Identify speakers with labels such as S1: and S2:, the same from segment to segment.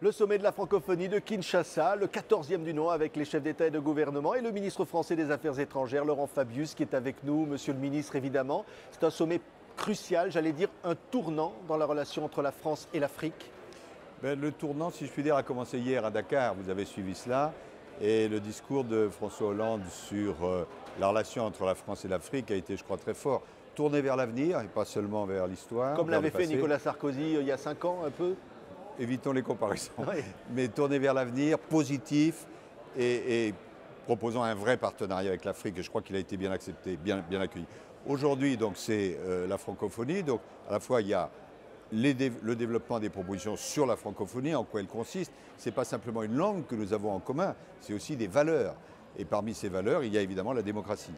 S1: Le sommet de la francophonie de Kinshasa, le 14e du nom avec les chefs d'État et de gouvernement et le ministre français des Affaires étrangères, Laurent Fabius, qui est avec nous. Monsieur le ministre, évidemment, c'est un sommet crucial, j'allais dire un tournant dans la relation entre la France et l'Afrique.
S2: Le tournant, si je puis dire, a commencé hier à Dakar. Vous avez suivi cela. Et le discours de François Hollande sur la relation entre la France et l'Afrique a été, je crois, très fort. Tourné vers l'avenir et pas seulement vers l'histoire.
S1: Comme l'avait fait Nicolas Sarkozy il y a 5 ans, un peu.
S2: Évitons les comparaisons.
S1: Oui.
S2: Mais tourné vers l'avenir, positif et proposant un vrai partenariat avec l'Afrique. Et je crois qu'il a été bien accepté, bien accueilli. Aujourd'hui, donc, c'est la francophonie. Donc, à la fois, il y a le développement des propositions sur la francophonie, en quoi elle consiste. Ce n'est pas simplement une langue que nous avons en commun, c'est aussi des valeurs. Et parmi ces valeurs, il y a évidemment la démocratie.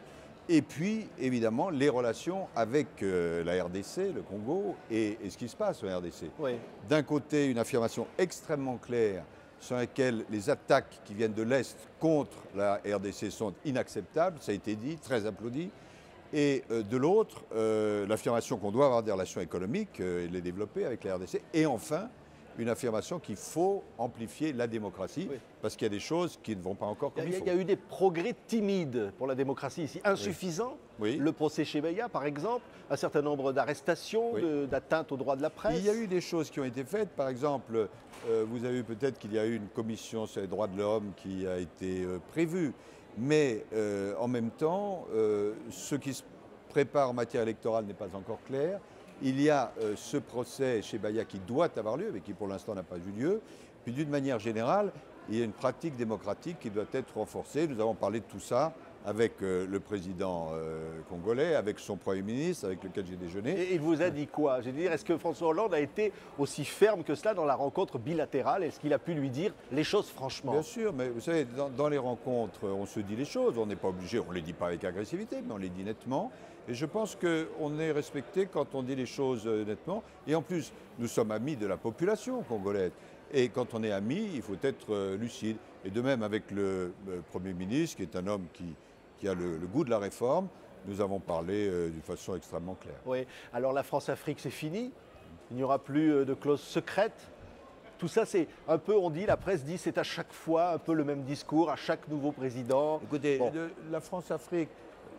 S2: Et puis, évidemment, les relations avec la RDC, le Congo, et ce qui se passe en RDC.
S1: Oui.
S2: D'un côté, une affirmation extrêmement claire sur laquelle les attaques qui viennent de l'Est contre la RDC sont inacceptables, ça a été dit, très applaudi. Et de l'autre, l'affirmation qu'on doit avoir des relations économiques et les développer avec la RDC. Et enfin, une affirmation qu'il faut amplifier la démocratie, oui, parce qu'il y a des choses qui ne vont pas encore comme il faut.
S1: Il y a eu des progrès timides pour la démocratie ici, insuffisants. Oui. Le procès Chebeya, par exemple, un certain nombre d'arrestations, oui, d'atteintes aux droits de la presse.
S2: Il y a eu des choses qui ont été faites. Par exemple, vous avez vu peut-être qu'il y a eu une commission sur les droits de l'homme qui a été prévue. Mais en même temps, ce qui se prépare en matière électorale n'est pas encore clair. Il y a ce procès Chebeya qui doit avoir lieu, mais qui pour l'instant n'a pas eu lieu. Puis d'une manière générale, il y a une pratique démocratique qui doit être renforcée. Nous avons parlé de tout ça avec le président congolais, avec son Premier ministre, avec lequel j'ai déjeuné.
S1: Et il vous a dit quoi? Je veux dire, est-ce que François Hollande a été aussi ferme que cela dans la rencontre bilatérale? Est-ce qu'il a pu lui dire les choses franchement?
S2: Bien sûr, mais vous savez, dans les rencontres, on se dit les choses. On n'est pas obligé, on ne les dit pas avec agressivité, mais on les dit nettement. Et je pense qu'on est respecté quand on dit les choses nettement. Et en plus, nous sommes amis de la population congolaise. Et quand on est amis, il faut être lucide. Et de même avec le Premier ministre, qui est un homme qui a le goût de la réforme, nous avons parlé d'une façon extrêmement claire.
S1: Oui, alors la France-Afrique, c'est fini. Il n'y aura plus de clauses secrètes. Tout ça, c'est un peu, on dit, la presse dit, c'est à chaque fois un peu le même discours, à chaque nouveau président.
S2: Écoutez, la France-Afrique,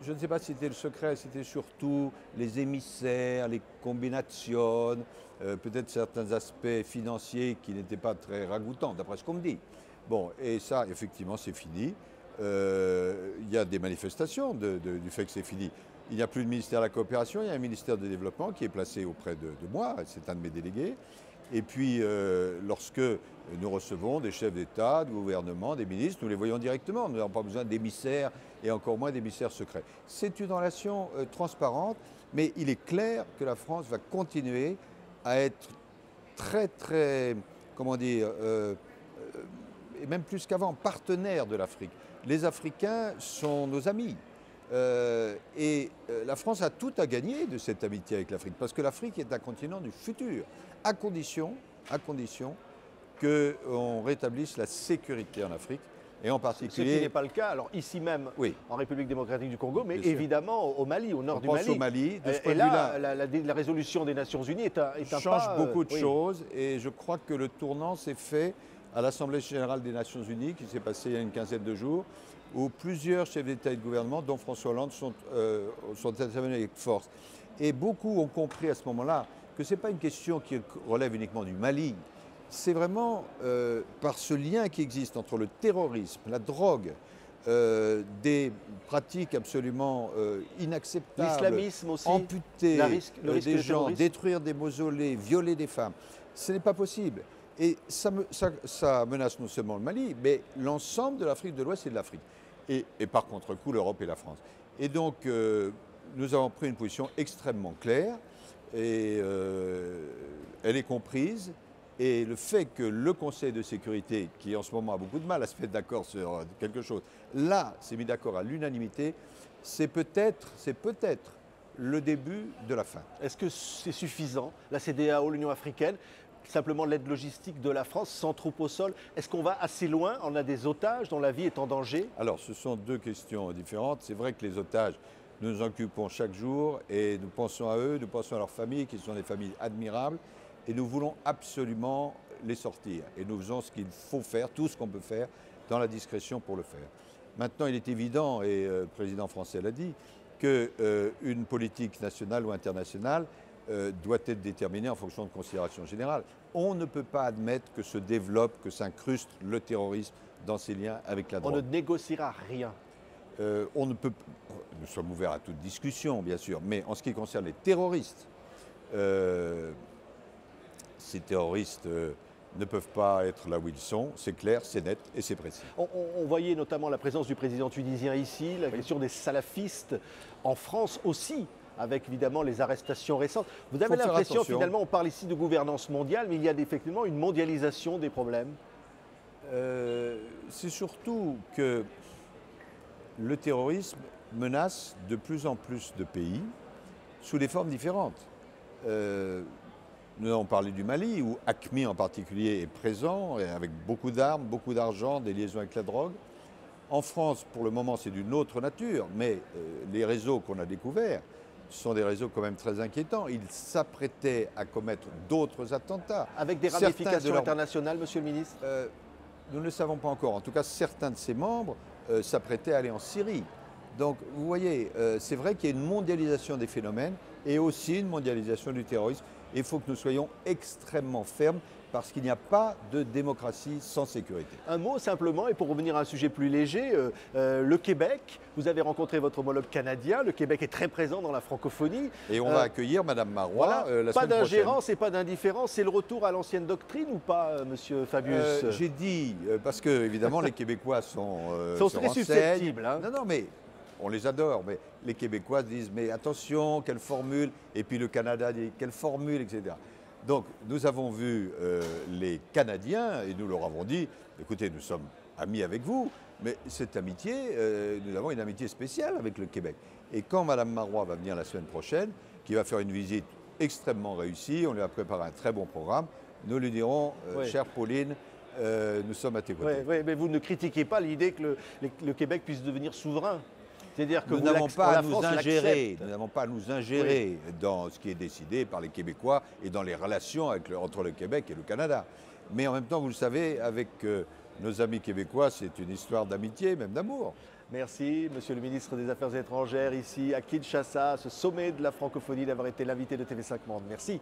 S2: je ne sais pas si c'était le secret, c'était surtout les émissaires, les combinations, peut-être certains aspects financiers qui n'étaient pas très ragoûtants, d'après ce qu'on me dit. Bon, et ça, effectivement, c'est fini. Il y a des manifestations du fait que c'est fini. Il n'y a plus de ministère de la coopération, il y a un ministère de développement qui est placé auprès de moi, c'est un de mes délégués. Et puis, lorsque nous recevons des chefs d'État, de gouvernement, des ministres, nous les voyons directement. Nous n'avons pas besoin d'émissaires et encore moins d'émissaires secrets. C'est une relation transparente, mais il est clair que la France va continuer à être très, comment dire, et même plus qu'avant, partenaire de l'Afrique. Les Africains sont nos amis. La France a tout à gagner de cette amitié avec l'Afrique, parce que l'Afrique est un continent du futur, à condition qu'on rétablisse la sécurité en Afrique, et en particulier...
S1: Ce qui n'est pas le cas, alors ici même, oui, en République démocratique du Congo, mais évidemment au Mali, au nord du Mali.
S2: Au Mali, de ce point
S1: et
S2: de
S1: là,
S2: vue-là,
S1: la résolution des Nations Unies est un
S2: change
S1: pas,
S2: beaucoup de choses, et je crois que le tournant s'est fait à l'Assemblée générale des Nations Unies, qui s'est passée il y a une quinzaine de jours, où plusieurs chefs d'État et de gouvernement, dont François Hollande, sont intervenus avec force. Et beaucoup ont compris à ce moment-là que ce n'est pas une question qui relève uniquement du Mali. C'est vraiment par ce lien qui existe entre le terrorisme, la drogue, des pratiques absolument inacceptables,
S1: l'islamisme aussi,
S2: amputer
S1: le risque
S2: des
S1: de
S2: gens,
S1: terrorisme.
S2: détruire des mausolées, violer des femmes. Ce n'est pas possible. Et ça menace non seulement le Mali, mais l'ensemble de l'Afrique de l'Ouest et de l'Afrique. Et par contre-coup, l'Europe et la France. Et donc, nous avons pris une position extrêmement claire, et elle est comprise. Et le fait que le Conseil de sécurité, qui en ce moment a beaucoup de mal à se mettre d'accord sur quelque chose, là, s'est mis d'accord à l'unanimité, c'est peut-être le début de la fin.
S1: Est-ce que c'est suffisant, la CEDEAO, l'Union africaine, simplement l'aide logistique de la France, sans troupes au sol? Est-ce qu'on va assez loin? On a des otages dont la vie est en danger?
S2: Alors, ce sont deux questions différentes. C'est vrai que les otages, nous nous occupons chaque jour et nous pensons à eux, nous pensons à leurs familles, qui sont des familles admirables. Et nous voulons absolument les sortir. Et nous faisons ce qu'il faut faire, tout ce qu'on peut faire, dans la discrétion pour le faire. Maintenant, il est évident, et le président français l'a dit, qu'une politique nationale ou internationale doit être déterminée en fonction de considérations générales. On ne peut pas admettre que se développe, que s'incruste le terrorisme dans ses liens avec la drogue.
S1: On ne négociera rien.
S2: Nous sommes ouverts à toute discussion, bien sûr, mais en ce qui concerne les terroristes, ces terroristes ne peuvent pas être là où ils sont, c'est clair, c'est net et c'est précis.
S1: On voyait notamment la présence du président tunisien ici, la question des salafistes en France aussi, avec évidemment les arrestations récentes. Vous avez l'impression, finalement, on parle ici de gouvernance mondiale, mais il y a effectivement une mondialisation des problèmes.
S2: C'est surtout que le terrorisme menace de plus en plus de pays sous des formes différentes. Nous avons parlé du Mali, où AQMI en particulier est présent, et avec beaucoup d'armes, beaucoup d'argent, des liaisons avec la drogue. En France, pour le moment, c'est d'une autre nature, mais les réseaux qu'on a découverts sont des réseaux quand même très inquiétants. Ils s'apprêtaient à commettre d'autres attentats.
S1: Avec des ramifications internationales, monsieur le ministre?
S2: Nous ne le savons pas encore. En tout cas, certains de ses membres s'apprêtaient à aller en Syrie. Donc, vous voyez, c'est vrai qu'il y a une mondialisation des phénomènes et aussi une mondialisation du terrorisme. Et il faut que nous soyons extrêmement fermes parce qu'il n'y a pas de démocratie sans sécurité.
S1: Un mot simplement, et pour revenir à un sujet plus léger, le Québec, vous avez rencontré votre homologue canadien, le Québec est très présent dans la francophonie.
S2: Et on va accueillir Mme Marois la semaine prochaine.
S1: Pas d'ingérence et pas d'indifférence, c'est le retour à l'ancienne doctrine ou pas, monsieur Fabius?
S2: J'ai dit, parce que évidemment les Québécois sont
S1: très susceptibles. Hein.
S2: Non, mais on les adore, mais les Québécois disent, mais attention, quelle formule, et puis le Canada dit, quelle formule, etc. Donc, nous avons vu les Canadiens et nous leur avons dit, écoutez, nous sommes amis avec vous, mais cette amitié, nous avons une amitié spéciale avec le Québec. Et quand Mme Marois va venir la semaine prochaine, qui va faire une visite extrêmement réussie, on lui a préparé un très bon programme, nous lui dirons, chère Pauline, nous sommes à tes côtés.
S1: Oui, mais vous ne critiquez pas l'idée que le Québec puisse devenir souverain. C'est-à-dire que
S2: nous n'avons pas à nous ingérer, dans ce qui est décidé par les Québécois et dans les relations entre le Québec et le Canada. Mais en même temps, vous le savez, avec nos amis québécois, c'est une histoire d'amitié, même d'amour.
S1: Merci, monsieur le ministre des Affaires étrangères, ici à Kinshasa, ce sommet de la francophonie, d'avoir été l'invité de TV5 Monde. Merci.